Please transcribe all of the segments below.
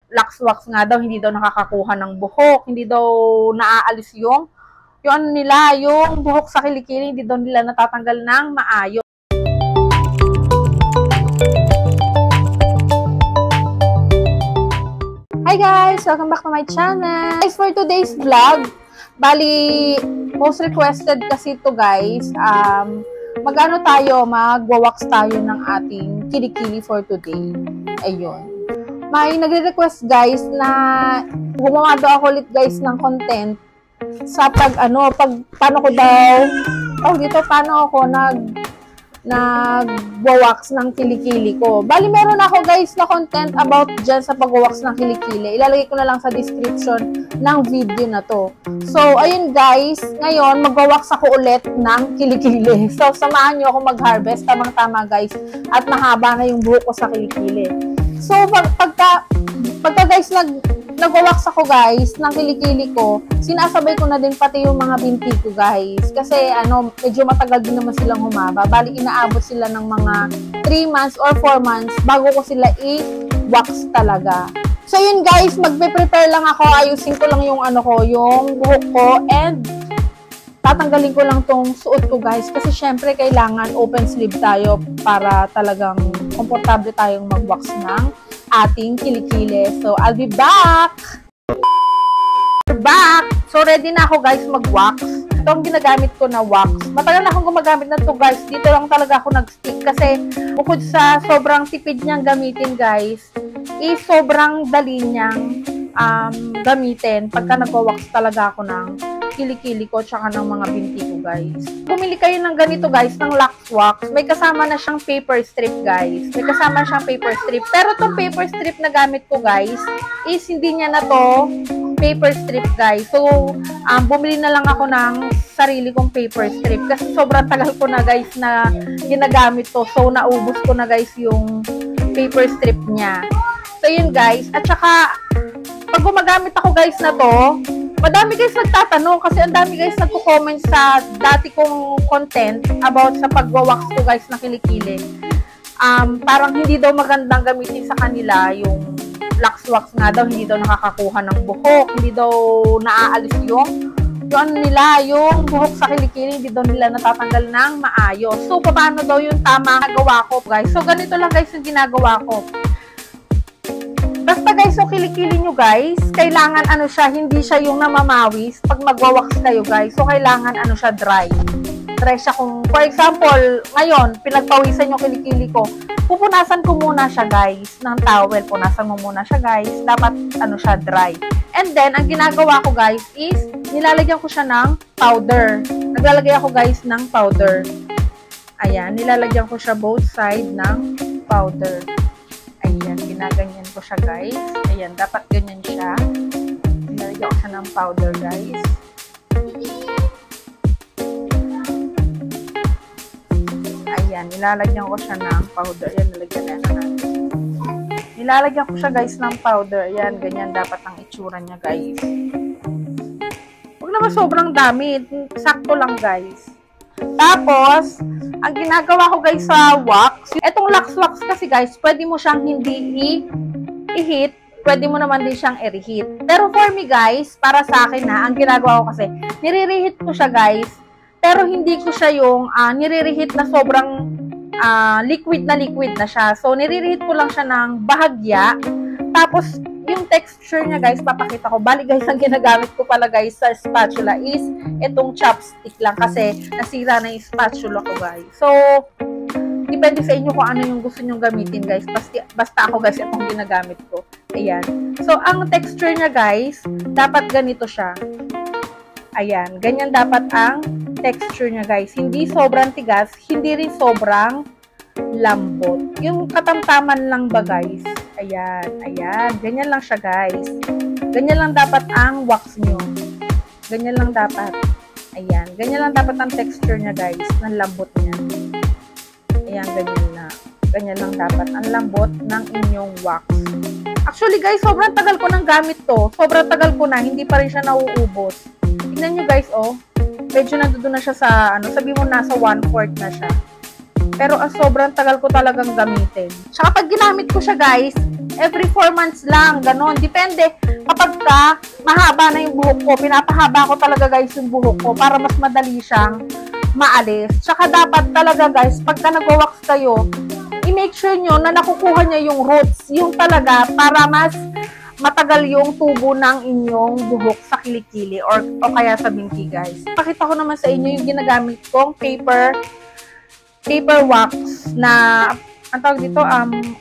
wax nga daw, hindi daw nakakakuha ng buhok, hindi daw naaalis yung ano nila, yung buhok sa kilikili, hindi daw nila natatanggal ng maayos. Hi guys! Welcome back to my channel! Guys, for today's vlog, bali, most requested kasi ito guys, magwa-wax tayo ng ating kilikili for today. Ayun. May nagre-request guys na gumawa daw ako ulit guys ng content sa paano ako nag-wax ng kilikili ko. Bali, meron ako guys na content about dyan sa pag-wax ng kilikili. Ilalagay ko na lang sa description ng video na to. So, ayun guys, ngayon mag-wax ako ulit ng kilikili. So, samahan nyo ako mag-harvest. Tamang-tama guys. At mahaba na yung buhok ko sa kilikili. So, pagka guys, nag-wax ako guys ng kilikili ko, sinasabay ko na din pati yung mga binti ko guys. Kasi medyo matagal din naman silang humaba. Bali, inaabot sila ng mga 3 months or 4 months bago ko sila i-wax talaga. So, yun guys, magpe-prepare lang ako. Ayusin ko lang yung yung buhok ko, and tatanggalin ko lang tong suot ko guys. Kasi syempre, kailangan open sleeve tayo para talagang komportable tayong mag-wax ng ating kilikili. So, I'll be back! We're back! So, ready na ako guys mag-wax. Ito ang ginagamit ko na wax. Matagal na akong gumagamit na to guys. Dito lang talaga ako nag-stick kasi bukod sa sobrang tipid niyang gamitin guys, sobrang dali niyang gamitin pagka nag-wax talaga ako ng kilikili ko tsaka ng mga binti ko guys. Bumili kayo ng ganito guys, ng Lux Wax. May kasama na siyang paper strip guys. May kasama siyang paper strip. Pero itong paper strip na gamit ko guys, is hindi niya na to paper strip guys. So, bumili na lang ako ng sarili kong paper strip. Kasi sobrang tagal ko na guys na ginagamit to. So, naubos ko na guys yung paper strip niya. So, yun guys. At saka, pag gumagamit ako guys na to, madami guys nagtatanong kasi ang dami guys nagko-comment sa dati kong content about sa pagwawax ko guys na kilikili. Parang hindi daw magandang gamitin sa kanila yung Lux Wax nga daw, hindi daw nakakakuha ng buhok, hindi daw naaalis yung buhok sa kilikili, hindi daw nila natatanggal ng maayos. So, paano daw yung tama nagawa ko guys? So, ganito lang guys yung ginagawa ko. Basta guys, so kilikili nyo guys, kailangan hindi siya yung namamawis pag magwawax kayo guys. So kailangan siya dry. Dry siya kung, for example, ngayon, pinagpawisan yung kilikili ko. Pupunasan ko muna siya guys ng towel. Punasan mo muna siya guys. Dapat siya dry. And then, ang ginagawa ko guys is, nilalagyan ko siya ng powder. Naglalagay ako guys ng powder. Ayan, nilalagyan ko siya both side ng powder. Ayan, ginaganyan ko siya guys. Ayan, dapat ganyan siya. Nilalagyan ko siya ng powder guys. Ayan, nilalagyan ko siya ng powder. Ayan, nilagyan na natin. Nilalagyan ko siya guys ng powder. Ayan, ganyan dapat ang itsura niya guys. Huwag naman sobrang dami. Sakto lang guys. Tapos, ang ginagawa ko guys sa wax, etong Lux Wax kasi guys, pwede mo siyang hindi i-heat, pwede mo naman din siyang i-reheat. Pero for me guys, para sa akin ang ginagawa ko kasi, nire-reheat ko siya guys, pero hindi ko siya yung nire-reheat na sobrang liquid na siya. So, nire-reheat ko lang siya ng bahagya, tapos yung texture niya guys, papakita ko. Bali guys, ang ginagamit ko pala guys sa spatula is itong chopstick lang kasi nasira na yung spatula ko guys. So, depende sa inyo kung ano yung gusto nyong gamitin guys. Basta ako guys, itong ginagamit ko. Ayan. So, ang texture niya guys, dapat ganito siya. Ayan. Ganyan dapat ang texture niya guys. Hindi sobrang tigas, hindi rin sobrang lambot. Yung katamtaman lang ba guys? Ayan, ayan. Ganyan lang siya guys. Ganyan lang dapat ang wax nyo. Ganyan lang dapat. Ayan. Ganyan lang dapat ang texture niya guys. Ng lambot niya. Ayan, ganyan na. Ganyan lang dapat ang lambot ng inyong wax. Actually guys, sobrang tagal ko nang gamit to. Sobrang tagal ko na. Hindi pa rin siya nauubos. Tignan nyo guys, oh. Medyo nandoon na siya sa, sabi mo nasa 1/4 na siya. Pero sobrang tagal ko talagang gamitin. Tsaka pag ginamit ko siya guys, every 4 months lang, ganon. Depende. Kapag mahaba na yung buhok ko, pinapahaba ko talaga guys yung buhok ko para mas madali siyang maalis. Tsaka dapat talaga guys, pagka nag-wax kayo, i-make sure nyo na nakukuha niya yung roots. Yung talaga para mas matagal yung tubo ng inyong buhok sa kilikili or kaya sa binti guys. Pakita ko naman sa inyo yung ginagamit kong paper wax na ang tawag dito,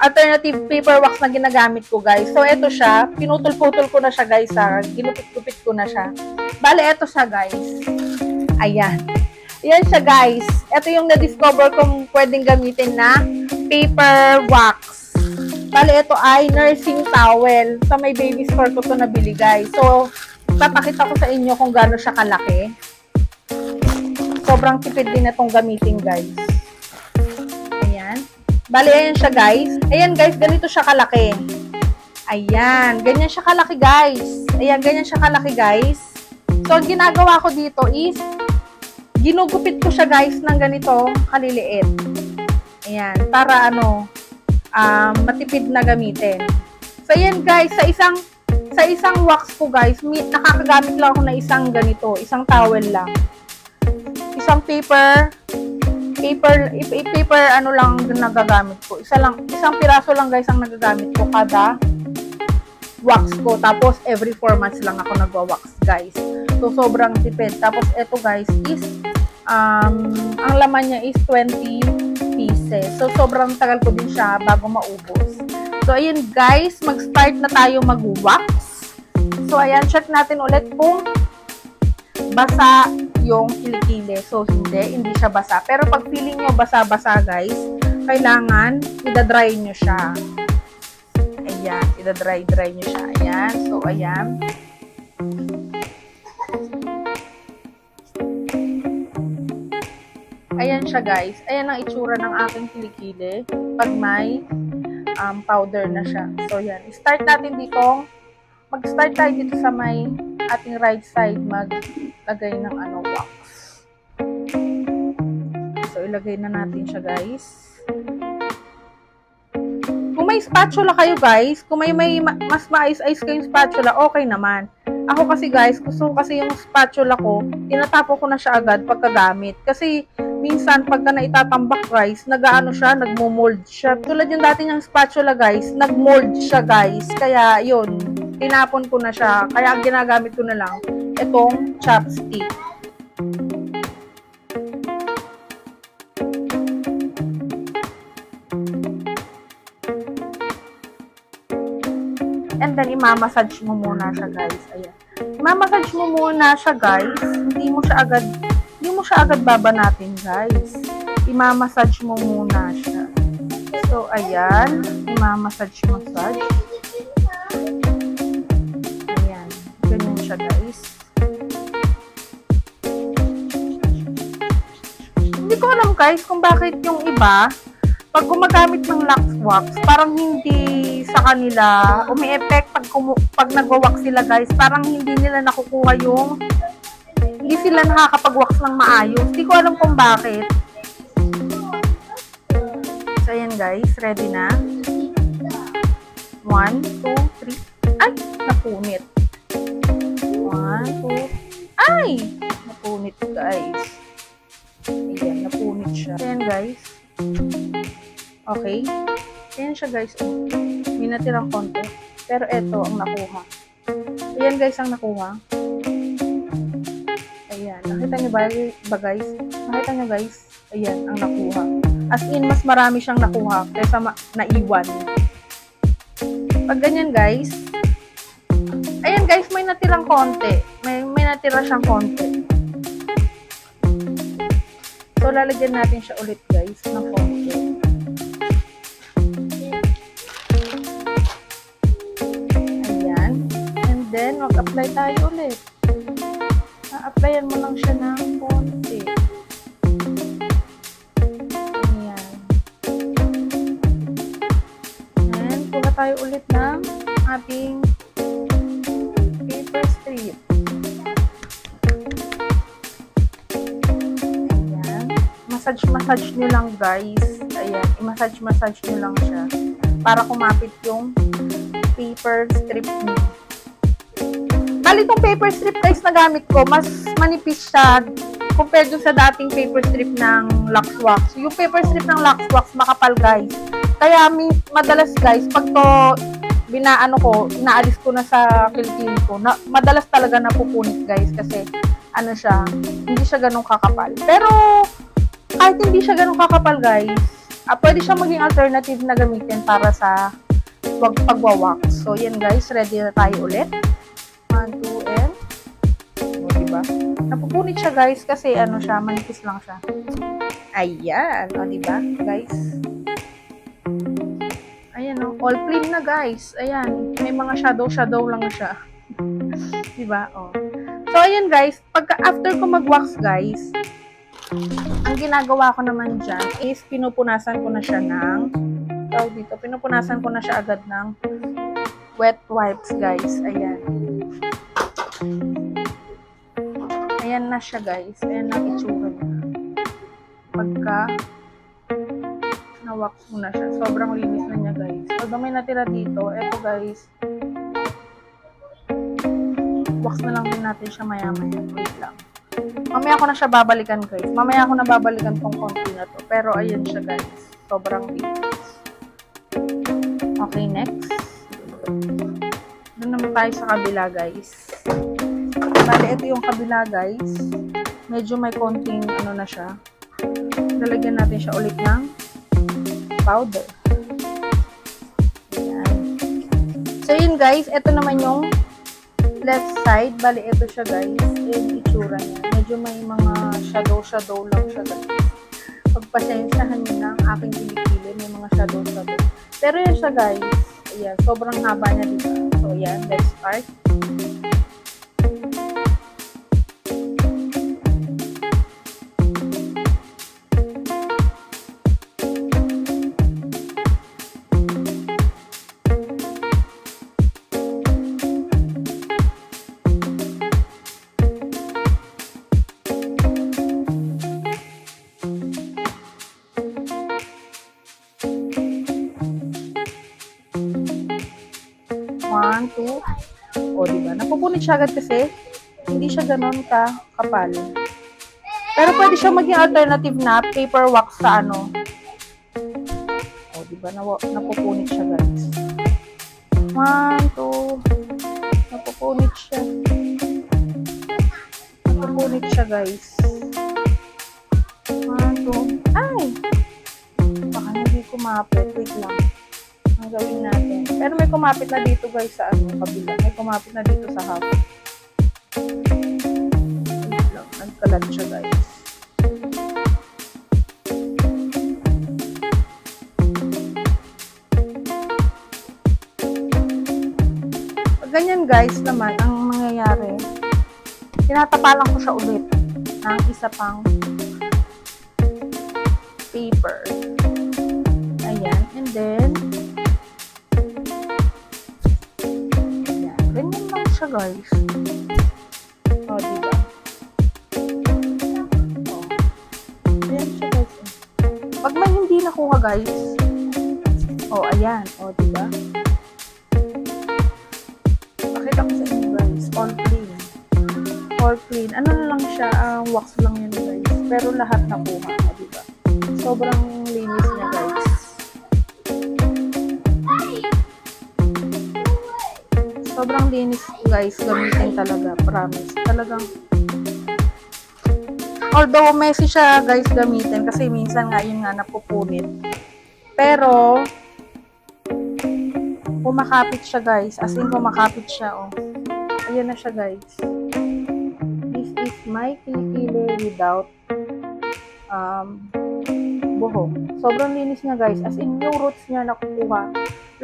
alternative paper wax na ginagamit ko guys. So ito siya, pinutol-putol ko na siya guys, ginupit-gupit ko na siya. Bale, ito siya guys. Ayan. Ayan siya guys. Ito yung na-discover kong pwedeng gamitin na paper wax. Bale, ito ay nursing towel. Sa may baby store ko ito nabili, guys. So, papakita ko sa inyo kung gaano siya kalaki. Sobrang tipid din itong gamitin, guys. Ayan. Bale, ayan siya, guys. Ayan, guys, ganito siya kalaki. Ayan. Ganyan siya kalaki, guys. Ayan, ganyan siya kalaki, guys. So, ang ginagawa ko dito is, ginugupit ko siya, guys, ng ganito kaliliit. Ayan. Para, matipid na gamitin. So, yan guys, sa isang wax ko guys, nakakagamit lang ako na isang ganito, isang towel lang. Isang paper lang nagagamit ko. Isang piraso lang guys ang nagagamit ko kada wax ko. Tapos, every 4 months lang ako nagwa-wax guys. So, sobrang tipid. Tapos, eto guys is, ang laman niya is 20 pieces. So, sobrang tagal ko din siya bago maubos. So, ayun guys, mag-start na tayo mag-wax. So, ayan, check natin ulit kung basa yung kilikili. So, hindi siya basa. Pero pag feeling nyo basa-basa guys, kailangan idadry nyo siya. Ayan, idadry nyo siya. Ayan, so, ayan. Ayan siya guys. Ayan ang itsura ng aking kilikili pag may powder na siya. So yan. Start natin dito. Mag-start tayo dito sa may ating right side. Maglagay ng wax. So ilagay na natin siya guys. Kung may spatula kayo guys, kung may mas maayos-ayos kayong spatula, okay naman. Ako kasi guys, gusto ko kasi yung spatula ko, tinatapo ko na siya agad pagkagamit. Kasi minsan pagka naitatambak guys, nagmo-mold siya. Tulad yung dati niyang spatula guys, nag-mold siya guys. Kaya yun, tinapon ko na siya. Kaya ang ginagamit ko na lang, itong chopstick. And then, imamassage mo muna siya guys. Ayan. Imamassage mo muna siya guys. Hindi mo siya agad babanatin guys. Imamassage mo muna siya. So, ayan. Imamassage. Ayan. Ganyan siya guys. Hindi ko alam guys kung bakit yung iba, pag gumagamit ng wax, parang hindi sa kanila umi-effect pag nagwa-wax sila guys, parang hindi nila nakukuha hindi sila nakakapag-wax ng maayos. Hindi ko alam kung bakit. So, ayan guys, ready na. 1, 2, 3. Ay, napunit. 1, 2. Ay, napunit guys. Ayan, napunit siya. Ayan guys. Okay. Ayan siya guys. May natirang konti. Pero eto ang nakuha. Ayan guys ang nakuha. Ayan. Nakita nyo ba guys? Nakita nyo guys? Ayan ang nakuha. As in, mas marami siyang nakuha kaysa naiwan. Pag ganyan guys. Ayan guys, may natirang konti. May natira siyang konti. So, lalagyan natin siya ulit guys ng konti. Then, mag-apply tayo ulit. Na-applyan mo lang siya ng konti. Ayan. And, kuha tayo ulit ng ating paper strip. i-massage nyo lang guys. Ayan, i-massage nyo lang siya para kumapit yung paper strip nyo. Bali, itong paper strip guys na gamit ko, mas manipis siya compared dun sa dating paper strip ng Lux Wax. Yung paper strip ng Lux Wax, makapal guys. Kaya madalas guys, pag to inaalis ko na sa kilikili ko, madalas talaga napupunit guys kasi ano siya, hindi siya ganun kakapal. Pero kahit hindi siya ganun kakapal guys, pwede siya maging alternative na gamitin para sa pagwawax. So yan guys, ready na tayo ulit. 1, 2, and diba? Napupunit siya guys kasi ano siya, manipis lang siya. Ayan, diba guys? Ayan all clean na guys. Ayan, may mga shadow lang siya. Diba? So ayan guys, after ko mag-wax guys, ang ginagawa ko naman dyan is pinupunasan ko na siya pinupunasan ko na siya agad ng wet wipes guys. Ayan. Ayan na siya guys. Ayan na itsura niya. Pagka na-wax mo na siya. Sobrang linis na niya guys. Although may natira dito, eto guys, wax na lang din natin siya maya-maya. Wait lang. Mamaya ko na siya babalikan guys. Mamaya ko na babalikan tong konti na to. Pero ayan siya guys. Sobrang linis. Okay, next. Doon naman tayo sa kabila guys. Bali, ito yung kabila guys. Medyo may konting ano na siya. Lalagyan natin siya ulit ng powder. Ayan. So yun guys, ito naman yung left side. Bali, ito siya guys. Yung itsura niya. Medyo may mga shadow lang siya guys. Pagpasensyahan nyo ng aking kilikili, may mga shadow. Pero yan siya guys. Ayan, sobrang haba niya dito. So yan, let's start. Diba? Napupunit siya agad kasi hindi siya ganon kapal. Pero pwede siya maging alternative na paper wax sa ano. Diba? Napupunit siya guys. 1, 2. Napupunit siya. Napupunit siya guys. 1, 2. Ay! Baka hindi kumapit. Wait lang. Ang gawin natin. Pero may kumapit na dito guys sa kabila. May kumapit na dito sa half. Wait lang. Nagkalat siya guys. Pag ganyan guys naman, ang mangyayari, tinatapalan ko siya ulit ng isa pang paper. Ayan. And then, siya guys. Diba? Ayan siya guys. Pag may hindi nakuha guys, ayan. Diba? Pakita ko sa inyo guys. All clean. All clean. Ano na lang siya, wax lang yun guys. Pero lahat nakuha. Diba? Sobrang linis niya guys. Sobrang linis guys, gamitin talaga, promise. Talagang, although messy siya guys gamitin, kasi minsan nga yun nga napupunit. Pero, kumakapit siya guys, as in kumakapit siya, Ayan na siya guys. This is my kilikili without buhok. Sobrang linis niya guys, as in yung roots niya nakukuha.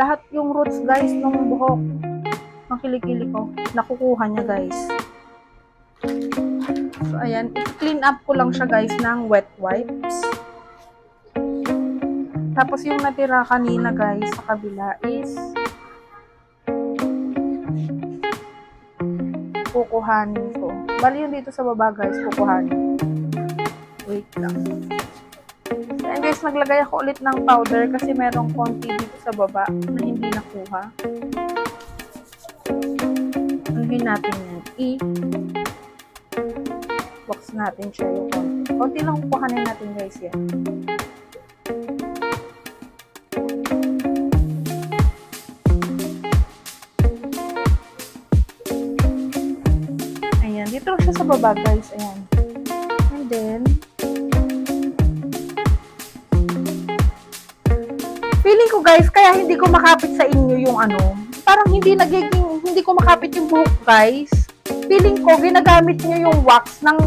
Lahat yung roots guys ng buhok, ang kilikili ko, nakukuha niya guys. So ayan, i-clean up ko lang siya guys ng wet wipes. Tapos yung natira kanina guys sa kabila is kukuhanin ko. Bali yung dito sa baba guys, kukuhanin. Wait lang. And guys, naglagay ako ulit ng powder kasi merong konti dito sa baba na hindi nakuha. Anuhin natin yan. Box natin siya yung konti. Konti lang kukuhanin natin guys yan. Ayan. Dito lang siya sa baba guys. Ayan. And then, feeling ko guys, kaya hindi ko makapit sa inyo yung ano, parang hindi ko makapit yung buhok guys. Feeling ko, ginagamit nyo yung wax ng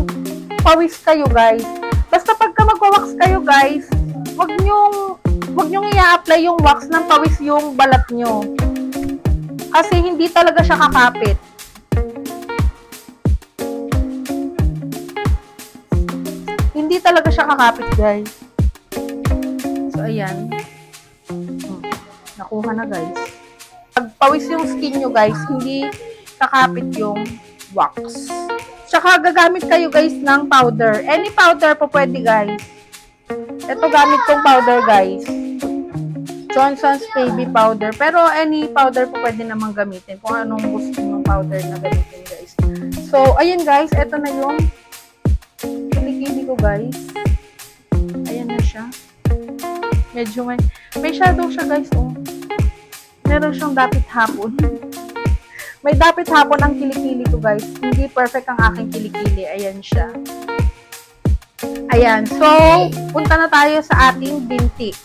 pawis kayo guys. Basta pagka magwa-wax kayo guys, wag nyong i-apply yung wax ng pawis yung balat nyo. Kasi hindi talaga siya kakapit. Hindi talaga siya kakapit guys. So, ayan. Nakuha na guys. Pag pawis yung skin nyo guys, hindi kakapit yung wax. Tsaka gagamit kayo guys ng powder. Any powder po pwede guys. Ito gamit kong powder guys. Johnson's Baby Powder. Pero any powder po pwede namang gamitin. Kung anong gusto ng powder na gamitin guys. So, ayun guys. Ito na yung kilikili ko guys. Ayan na siya. Medyo may shadow siya guys. Oh. Meron siyang dapit hapon. May dapit hapon ang kilikili ko guys. Hindi perfect ang aking kilikili. Ayan siya. Ayan. So, punta na tayo sa ating binti.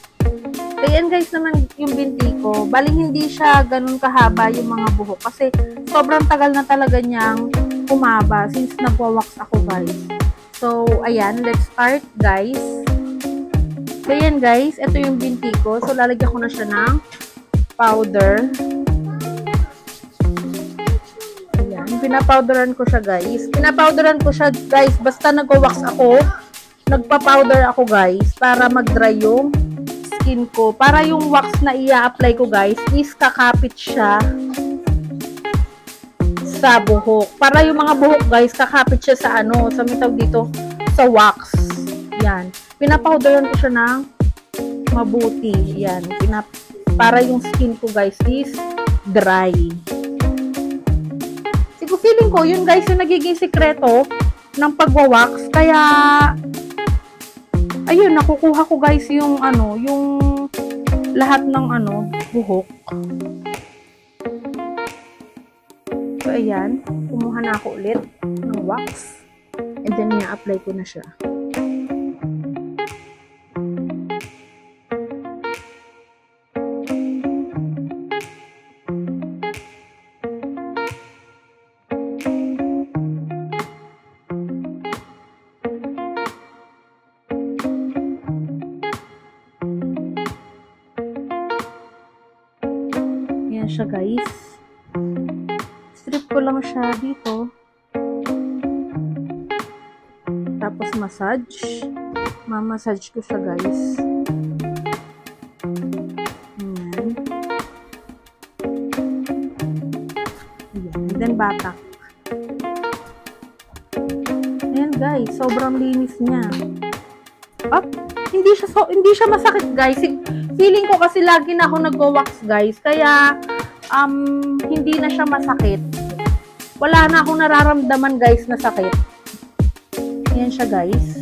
Ayan guys naman yung binti ko. Baling hindi siya ganun kahaba yung mga buhok. Kasi sobrang tagal na talaga niyang humaba since nagwa-wax ako guys. So, ayan. Let's start guys. So, ayan guys. Ito yung binti ko. So, lalagyan ko na siya ng powder. Ayan. Pinapowderan ko siya guys. Pinapowderan ko siya guys. Basta nagwa-wax ako, nagpa-powder ako guys. Para mag-dry yung skin ko. Para yung wax na i-apply ko guys is kakapit siya sa buhok. Para yung mga buhok guys, kakapit siya sa ano, sa mitawag dito, sa wax. Yan. Pinapowderan ko siya ng mabuti. Yan. Para yung skin ko guys is dry. Siguro feeling ko, yun guys yung nagiging sekreto ng pagwawax. Kaya, ayun, nakukuha ko guys yung ano, yung lahat ng ano, buhok. So, ayan. Kumuha na ako ulit ng wax. And then, i-apply ko na siya. Ayan siya guys. Strip ko lang siya dito. Tapos massage. Mamassage ko siya guys. Ayan. Ayan. And then batak. Ayan guys. Sobrang linis niya. Up. Hindi siya masakit guys. Feeling ko kasi lagi na ako nagwa-wax guys. Kaya hindi na siya masakit. Wala na akong nararamdaman guys na sakit. Ayan siya guys.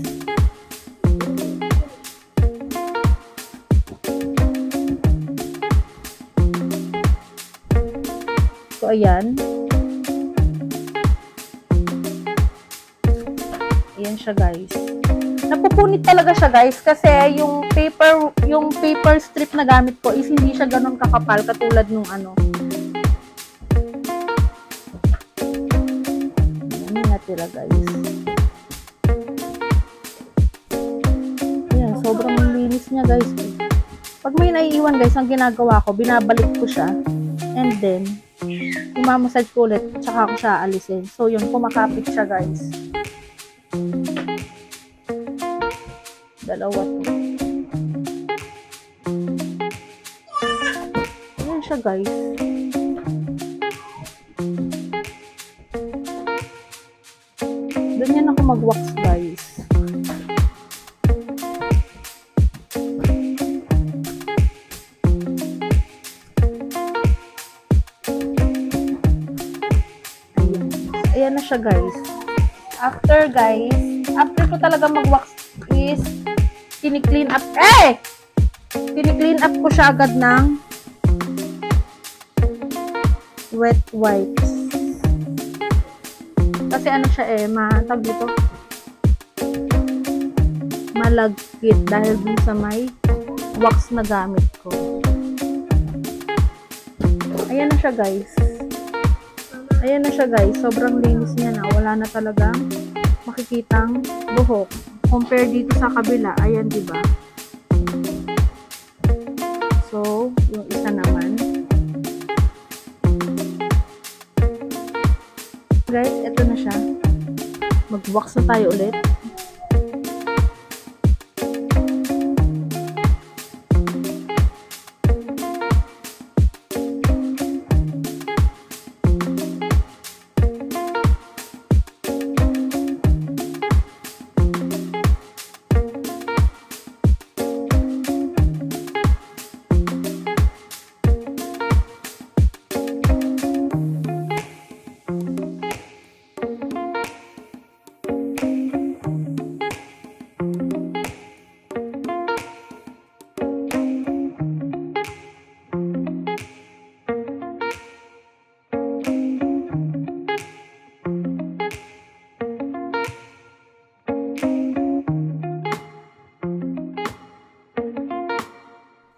So ayan. Ayan siya guys. Napupunit talaga siya guys kasi yung paper strip na gamit ko is hindi siya ganun kakapal katulad nung ano. Ayan natira guys. Ayan, sobrang linis niya guys. Pag may naiiwan guys, ang ginagawa ko, binabalik ko siya and then imamassage ko ulit tsaka ko siya alisin. So yun, kumakapit siya guys. Dalawa to. Ayan siya guys. Ganyan ako mag-wax guys. Ayan na siya, guys. After ko talaga mag-wax is kini-clean up. Kini-clean up ko siya agad ng wet wipes. Kasi ano siya tawag dito, malagkit dahil dun sa may wax na gamit ko. Ayan na siya, guys. Ayan na siya, guys. Sobrang linis niya na. Wala na talagang makikitang buhok. Compare dito sa kabila. Ayan, diba? So, yung isa naman. Guys, eto na siya. Mag-wax na tayo ulit.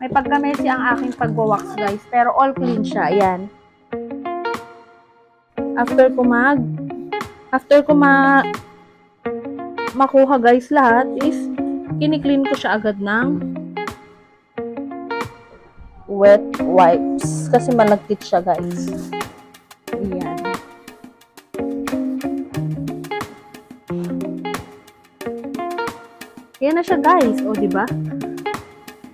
May pagkamesi ang aking pagwawax, guys. Pero all clean siya. Ayan. After ko makuha, guys, lahat is kini-clean ko siya agad ng wet wipes. Kasi malagkit siya, guys. Ayan. Ayan na siya, guys. O, diba?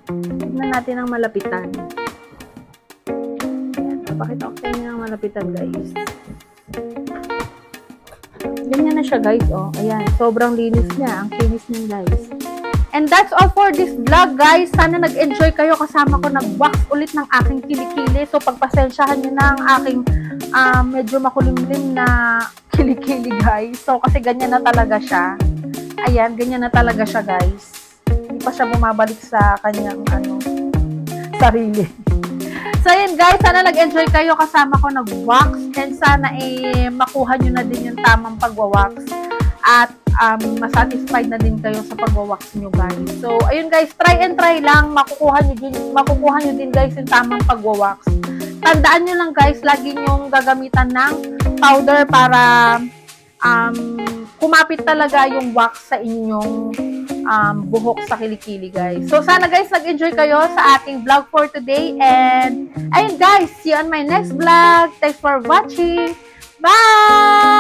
Tignan natin ang malapitan. Ayan. Papakita ko sa inyo ang malapitan, guys. Ganyan na siya, guys. O, ayan. Sobrang linis niya. Ang kinis niya, guys. And that's all for this vlog, guys. Sana nag-enjoy kayo. Kasama ko nag-wax ulit ng aking kilikili. So, pagpasensyahan nyo na ang aking medyo makulimlim na kilikili, guys. So, kasi ganyan na talaga siya. Ayan, ganyan na talaga siya, guys. Hindi pa siya bumabalik sa kanyang, sarili. So, ayan, guys. Sana nag-enjoy kayo. Kasama ko nag-wax. And sana, makuha nyo na din yung tamang pagwawax. At, masatisfied na din kayo sa pagwawax nyo, guys. So, ayun, guys. Try and try lang. Makukuha nyo din, guys, yung tamang pagwawax. Tandaan nyo lang, guys. Lagi nyong gagamitan ng powder para, kumapit talaga yung wax sa inyong buhok sa kilikili, guys. So, sana, guys, nag-enjoy kayo sa ating vlog for today. And, ayun, guys, see you on my next vlog. Thanks for watching. Bye!